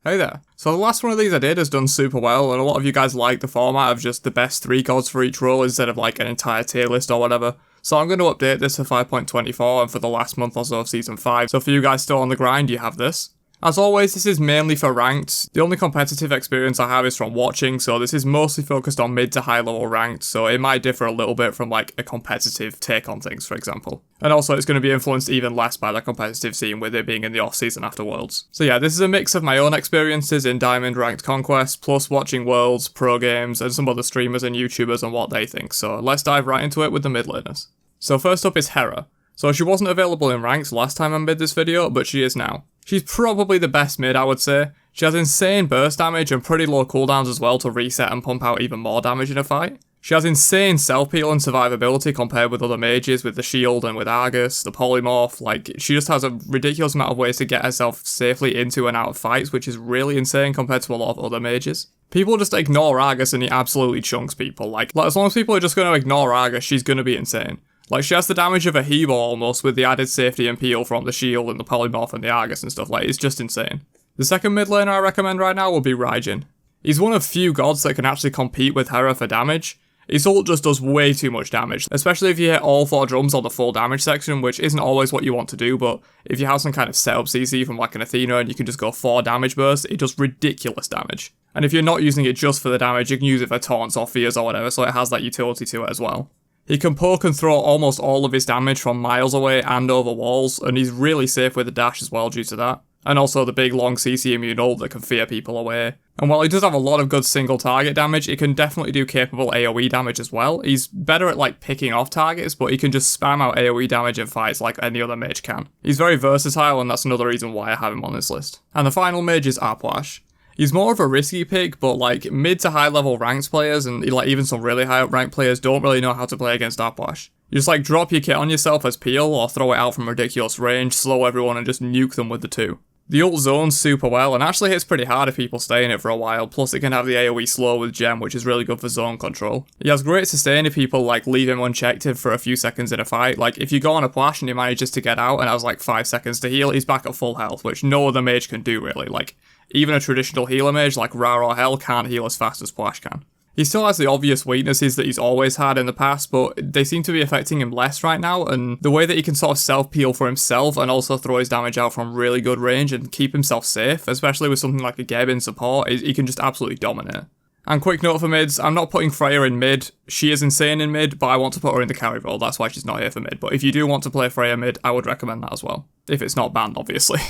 Hey there. So the last one of these I did has done super well, and a lot of you guys like the format of just the best 3 gods for each role instead of like an entire tier list or whatever. So I'm going to update this to 5.24 and for the last month or so of Season 5, so for you guys still on the grind, you have this. As always, this is mainly for ranked. The only competitive experience I have is from watching, so this is mostly focused on mid to high level ranked, so it might differ a little bit from like a competitive take on things, for example. And also it's going to be influenced even less by the competitive scene with it being in the off season after Worlds. So yeah, this is a mix of my own experiences in Diamond ranked conquest, plus watching Worlds, pro games, and some other streamers and YouTubers and what they think, so let's dive right into it with the mid laners. So first up is Hera. So she wasn't available in ranks last time I made this video, but she is now. She's probably the best mid, I would say. She has insane burst damage and pretty low cooldowns as well to reset and pump out even more damage in a fight. She has insane self-peel and survivability compared with other mages with the shield and with Argus, the polymorph. Like, she just has a ridiculous amount of ways to get herself safely into and out of fights, which is really insane compared to a lot of other mages. People just ignore Argus and he absolutely chunks people. Like as long as people are just going to ignore Argus, she's going to be insane. Like, she has the damage of a Hebo almost, with the added safety and peel from the shield and the polymorph and the Argus and stuff. Like, it's just insane. The second mid laner I recommend right now will be Riven. He's one of few gods that can actually compete with Hera for damage. His ult just does way too much damage, especially if you hit all 4 drums on the full damage section, which isn't always what you want to do, but if you have some kind of setup CC from like an Athena and you can just go 4 damage bursts, it does ridiculous damage. And if you're not using it just for the damage, you can use it for taunts or fears or whatever, so it has that utility to it as well. He can poke and throw almost all of his damage from miles away and over walls, and he's really safe with the dash as well due to that. And also the big long CC immune ult that can fear people away. And while he does have a lot of good single target damage, he can definitely do capable AoE damage as well. He's better at like picking off targets, but he can just spam out AoE damage in fights like any other mage can. He's very versatile, and that's another reason why I have him on this list. And the final mage is Apwash. He's more of a risky pick, but like mid to high level ranked players and like even some really high up ranked players don't really know how to play against Apwash. You just like drop your kit on yourself as peel or throw it out from ridiculous range, slow everyone and just nuke them with the 2. The ult zones super well and actually hits pretty hard if people stay in it for a while, plus it can have the AoE slow with gem, which is really good for zone control. He has great sustain if people like leave him unchecked for a few seconds in a fight. Like if you go on a Apwash and he manages to get out and has like 5 seconds to heal, he's back at full health, which no other mage can do really. Like even a traditional healer mage like Ra or Hell can't heal as fast as Apwash can. He still has the obvious weaknesses that he's always had in the past, but they seem to be affecting him less right now, and the way that he can sort of self-peel for himself and also throw his damage out from really good range and keep himself safe, especially with something like a Gabe in support, he can just absolutely dominate. And quick note for mids, I'm not putting Freya in mid. She is insane in mid, but I want to put her in the carry role, that's why she's not here for mid. But if you do want to play Freya mid, I would recommend that as well. If it's not banned, obviously.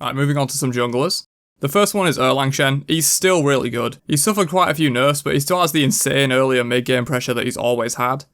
Alright, moving on to some junglers. The first one is Shen. He's still really good. He's suffered quite a few nerfs, but he still has the insane earlier mid-game pressure that he's always had.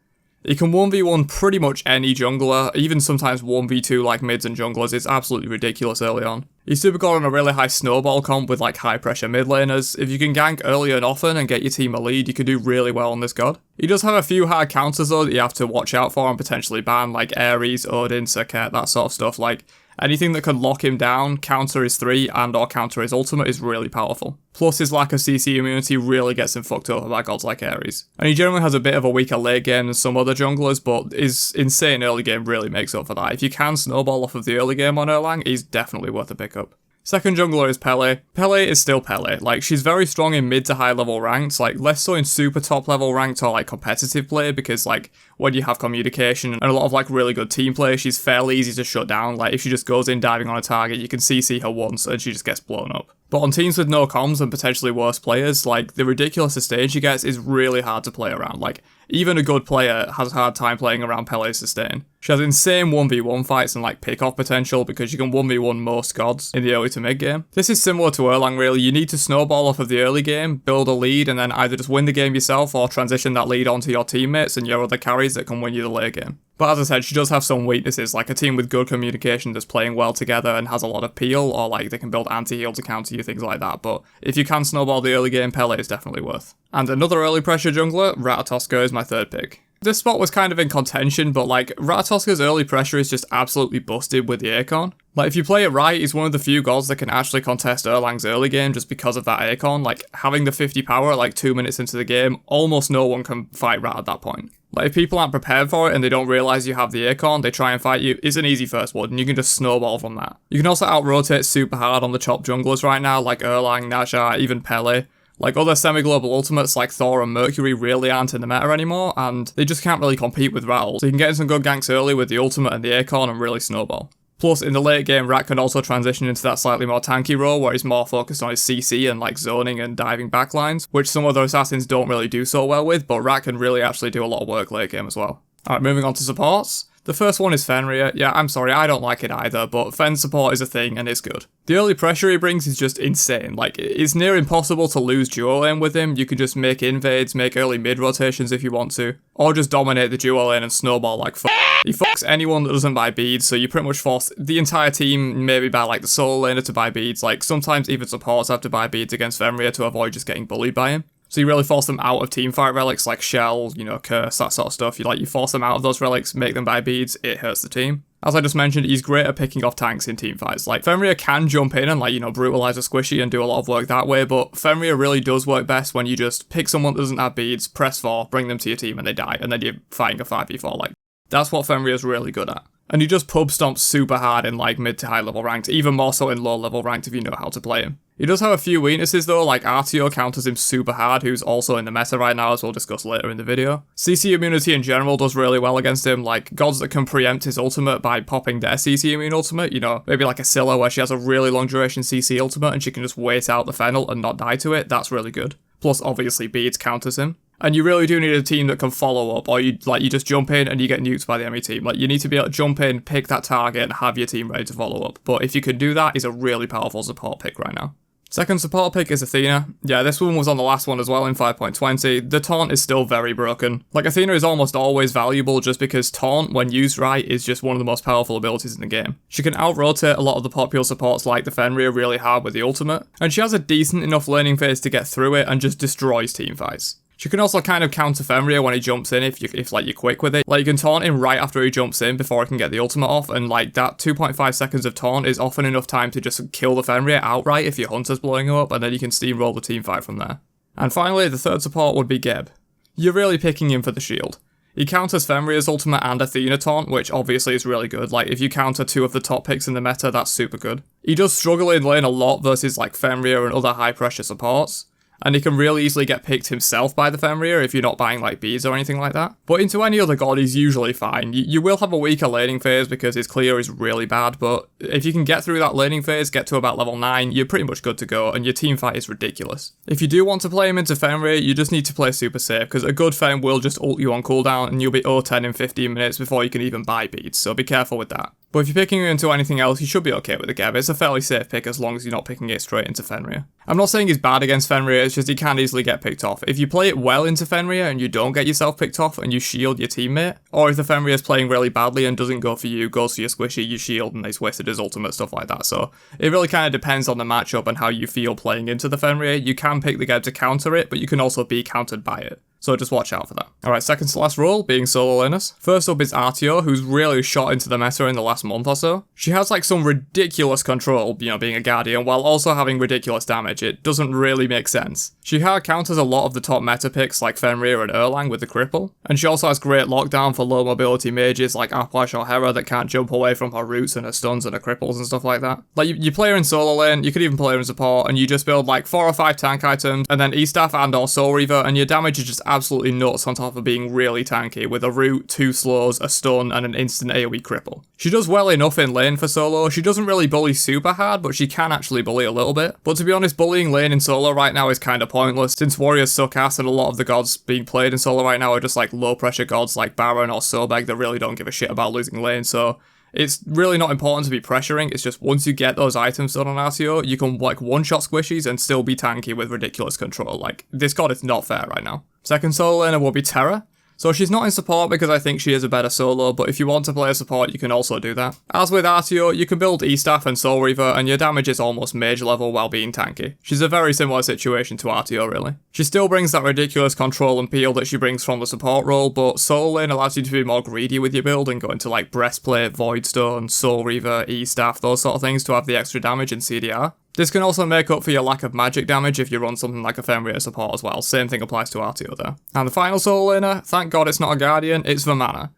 He can 1v1 pretty much any jungler, even sometimes 1v2 like mids and junglers. It's absolutely ridiculous early on. He's super good on a really high snowball comp with like high pressure mid laners. If you can gank early and often and get your team a lead, you can do really well on this god. He does have a few hard counters though that you have to watch out for and potentially ban, like Ares, Odin, Serket, that sort of stuff. Like anything that can lock him down, counter his 3 and or counter his ultimate is really powerful. Plus his lack of CC immunity really gets him fucked over by gods like Ares. And he generally has a bit of a weaker late game than some other junglers, but his insane early game really makes up for that. If you can snowball off of the early game on Erlang, he's definitely worth a pickup. Second jungler is Pele. Pele is still Pele. Like, she's very strong in mid to high level ranks, like less so in super top level ranked or like competitive play, because like when you have communication and a lot of like really good team play, she's fairly easy to shut down. Like if she just goes in diving on a target, you can CC her once and she just gets blown up. But on teams with no comms and potentially worse players, like the ridiculous sustain she gets is really hard to play around. Like even a good player has a hard time playing around Pele's sustain. She has insane 1v1 fights and like pick-off potential because you can 1v1 most gods in the early to mid game. This is similar to Erlang really. You need to snowball off of the early game, build a lead, and then either just win the game yourself or transition that lead onto your teammates and your other carries that can win you the late game. But as I said, she does have some weaknesses, like a team with good communication that's playing well together and has a lot of peel, or like they can build anti-heal to counter you, things like that. But if you can snowball the early game, Pele is definitely worth. And another early pressure jungler, Ratatoska, is my third pick. This spot was kind of in contention, but like Ratatoska's early pressure is just absolutely busted with the Acorn. Like, if you play it right, he's one of the few gods that can actually contest Erlang's early game just because of that Acorn. Like, having the 50 power like 2 minutes into the game, almost no one can fight Rat at that point. Like, if people aren't prepared for it and they don't realise you have the Acorn, they try and fight you, it's an easy first blood, and you can just snowball from that. You can also out-rotate super hard on the top junglers right now, like Erlang, Naja, even Pele. Like, other semi-global ultimates like Thor and Mercury really aren't in the meta anymore, and they just can't really compete with Rattle. So you can get in some good ganks early with the ultimate and the Acorn and really snowball. Plus, in the late game, Rat can also transition into that slightly more tanky role where he's more focused on his CC and like zoning and diving backlines, which some other assassins don't really do so well with, but Rat can really actually do a lot of work late game as well. Alright, moving on to supports. The first one is Fenrir. Yeah, I'm sorry, I don't like it either, but Fen support is a thing and it's good. The early pressure he brings is just insane. Like, it's near impossible to lose duo lane with him. You can just make invades, make early mid rotations if you want to, or just dominate the duo lane and snowball like fuck. He fucks anyone that doesn't buy beads, so you pretty much force the entire team, maybe by like the solo laner, to buy beads. Like, sometimes even supports have to buy beads against Fenrir to avoid just getting bullied by him. So you really force them out of teamfight relics like Shell, you know, Curse, that sort of stuff. You force them out of those relics, make them buy beads, it hurts the team. As I just mentioned, he's great at picking off tanks in teamfights. Like, Fenrir can jump in and, like, you know, brutalize a squishy and do a lot of work that way, but Fenrir really does work best when you just pick someone that doesn't have beads, press 4, bring them to your team and they die, and then you're fighting a 5v4. Like, that's what Fenrir's really good at. And he just pub stomps super hard in, like, mid to high level ranked, even more so in low level ranked if you know how to play him. He does have a few weaknesses though, like Artio counters him super hard, who's also in the meta right now, as we'll discuss later in the video. CC immunity in general does really well against him, like gods that can preempt his ultimate by popping their CC immune ultimate, you know, maybe like a Scylla where she has a really long duration CC ultimate and she can just wait out the fennel and not die to it, that's really good. Plus obviously beads counters him. And you really do need a team that can follow up, or you just jump in and you get nuked by the enemy team. Like, you need to be able to jump in, pick that target, and have your team ready to follow up. But if you can do that, he's a really powerful support pick right now. Second support pick is Athena. Yeah, this one was on the last one as well in 5.20. The taunt is still very broken. Like, Athena is almost always valuable just because taunt, when used right, is just one of the most powerful abilities in the game. She can out-rotate a lot of the popular supports like the Fenrir really hard with the ultimate, and she has a decent enough laning phase to get through it and just destroys teamfights. She can also kind of counter Fenrir when he jumps in if you're quick with it. Like, you can taunt him right after he jumps in before he can get the ultimate off, and like that 2.5 seconds of taunt is often enough time to just kill the Fenrir outright if your hunter's blowing him up, and then you can steamroll the teamfight from there. And finally, the third support would be Gabe. You're really picking him for the shield. He counters Fenrir's ultimate and Athena taunt, which obviously is really good. Like, if you counter two of the top picks in the meta, that's super good. He does struggle in lane a lot versus like Fenrir and other high pressure supports, and he can really easily get picked himself by the Fenrir if you're not buying like beads or anything like that. But into any other god, he's usually fine. You will have a weaker laning phase because his clear is really bad, but if you can get through that laning phase, get to about level 9, you're pretty much good to go, and your team fight is ridiculous. If you do want to play him into Fenrir, you just need to play super safe, because a good Fen will just ult you on cooldown, and you'll be 0-10 in 15 minutes before you can even buy beads, so be careful with that. But if you're picking it into anything else, you should be okay with the Gabe. It's a fairly safe pick as long as you're not picking it straight into Fenrir. I'm not saying he's bad against Fenrir, it's just he can easily get picked off. If you play it well into Fenrir and you don't get yourself picked off and you shield your teammate, or if the Fenrir is playing really badly and doesn't go for you, goes for your squishy, you shield and he's wasted his ultimate, stuff like that. So it really kind of depends on the matchup and how you feel playing into the Fenrir. You can pick the Gabe to counter it, but you can also be countered by it. So just watch out for that. Alright, second to last role, being solo laners. First up is Artio, who's really shot into the meta in the last month or so. She has like some ridiculous control, you know, being a guardian, while also having ridiculous damage. It doesn't really make sense. She hard counters a lot of the top meta picks like Fenrir and Erlang with the cripple. And she also has great lockdown for low mobility mages like Aplash or Hera that can't jump away from her roots and her stuns and her cripples and stuff like that. Like, you play her in solo lane, you could even play her in support, and you just build like 4 or 5 tank items, and then E-Staff and or Soul Reaver, and your damage is just absolutely nuts on top of being really tanky with a root, 2 slows, a stun, and an instant AoE cripple. She does well enough in lane for solo. She doesn't really bully super hard, but she can actually bully a little bit. But to be honest, bullying lane in solo right now is kind of pointless, since warriors suck ass and a lot of the gods being played in solo right now are just like low pressure gods like Baron or Sobek that really don't give a shit about losing lane, so it's really not important to be pressuring. It's just once you get those items done on Artio, you can like one-shot squishies and still be tanky with ridiculous control. Like, this god is not fair right now. Second solo laner will be Terra. So she's not in support because I think she is a better solo, but if you want to play a support, you can also do that. As with Artio, you can build E-Staff and Soul Reaver, and your damage is almost mage level while being tanky. She's a very similar situation to Artio, really. She still brings that ridiculous control and peel that she brings from the support role, but Soul Lane allows you to be more greedy with your build and go into like Breastplate, Voidstone, Soul Reaver, E-Staff, those sort of things to have the extra damage and CDR. This can also make up for your lack of magic damage if you run something like a Fenrir support as well. Same thing applies to Artio there. And the final Soul Laner, thank god it's not a Guardian, it's Vamana.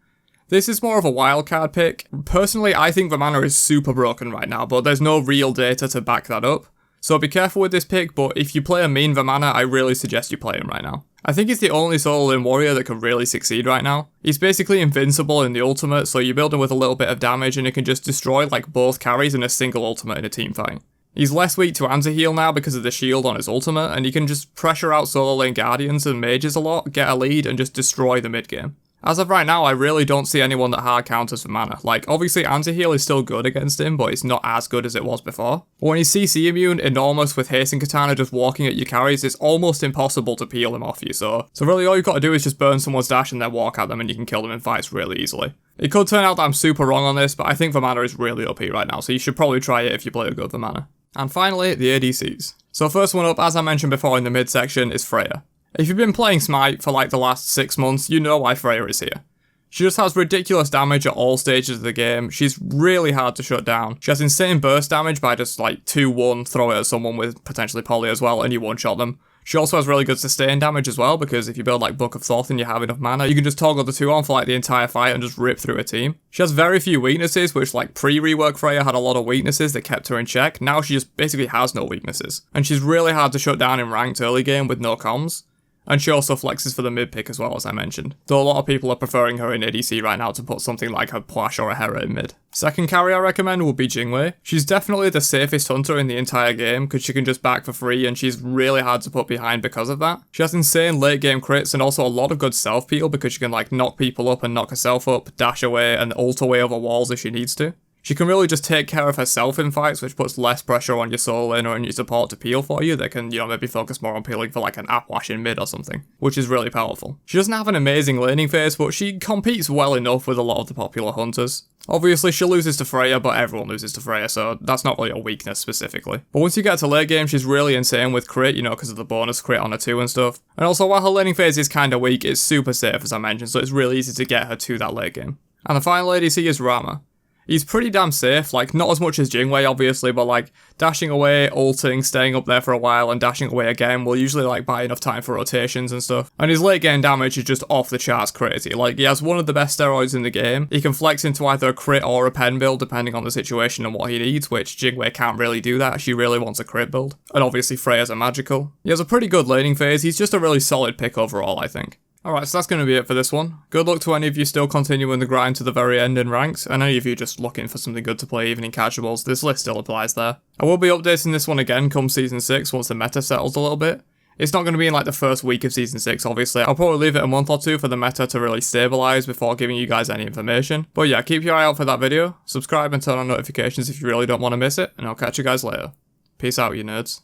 This is more of a wildcard pick. Personally, I think Vamana is super broken right now, but there's no real data to back that up. So be careful with this pick, but if you play a mean Vamana, I really suggest you play him right now. I think he's the only solo lane warrior that can really succeed right now. He's basically invincible in the ultimate, so you build him with a little bit of damage and it can just destroy like both carries in a single ultimate in a team fight. He's less weak to anti-heal now because of the shield on his ultimate, and he can just pressure out solo lane guardians and mages a lot, get a lead, and just destroy the mid game. As of right now, I really don't see anyone that hard counters for mana. Like, obviously anti-heal is still good against him, but it's not as good as it was before. But when he's CC immune, enormous with Hasten Katana just walking at your carries, it's almost impossible to peel him off you, so really all you've got to do is just burn someone's dash and then walk at them and you can kill them in fights really easily. It could turn out that I'm super wrong on this, but I think Vamana is really OP right now, so you should probably try it if you play a good Vamana. And finally, the ADCs. So first one up, as I mentioned before in the mid section, is Freya. If you've been playing Smite for like the last 6 months, you know why Freya is here. She just has ridiculous damage at all stages of the game. She's really hard to shut down. She has insane burst damage by just like 2-1, throw it at someone with potentially poly as well, and you one-shot them. She also has really good sustain damage as well, because if you build like Book of Thoth and you have enough mana, you can just toggle the 2 on for like the entire fight and just rip through a team. She has very few weaknesses, which like pre-rework Freya had a lot of weaknesses that kept her in check. Now she just basically has no weaknesses. And she's really hard to shut down in ranked early game with no comms. And she also flexes for the mid pick as well, as I mentioned. Though a lot of people are preferring her in ADC right now to put something like a Plash or a Hera in mid. Second carry I recommend would be Jingwei. She's definitely the safest hunter in the entire game because she can just back for free and she's really hard to put behind because of that. She has insane late game crits and also a lot of good self peel because she can like knock people up and knock herself up, dash away and ult away over walls if she needs to. She can really just take care of herself in fights, which puts less pressure on your solo lane or on your support to peel for you. They can, maybe focus more on peeling for like an Apwash in mid or something, which is really powerful. She doesn't have an amazing laning phase, but she competes well enough with a lot of the popular hunters. Obviously, she loses to Freya, but everyone loses to Freya, so that's not really a weakness specifically. But once you get to late game, she's really insane with crit, because of the bonus crit on her 2 and stuff. And also, while her laning phase is kinda weak, it's super safe, as I mentioned, so it's really easy to get her to that late game. And the final ADC is Rama. He's pretty damn safe, like, not as much as Jingwei, obviously, but, like, dashing away, ulting, staying up there for a while, and dashing away again will usually, like, buy enough time for rotations and stuff. And his late game damage is just off the charts crazy. Like, he has one of the best steroids in the game. He can flex into either a crit or a pen build, depending on the situation and what he needs, which Jingwei can't really do that. She really wants a crit build. And obviously, Freya's a magical. He has a pretty good laning phase. He's just a really solid pick overall, I think. Alright, so that's going to be it for this one. Good luck to any of you still continuing the grind to the very end in ranks, and any of you just looking for something good to play even in casuals, this list still applies there. I will be updating this one again come Season 6 once the meta settles a little bit. It's not going to be in like the first week of Season 6 obviously, I'll probably leave it a month or 2 for the meta to really stabilise before giving you guys any information. But yeah, keep your eye out for that video, subscribe and turn on notifications if you really don't want to miss it, and I'll catch you guys later. Peace out, you nerds.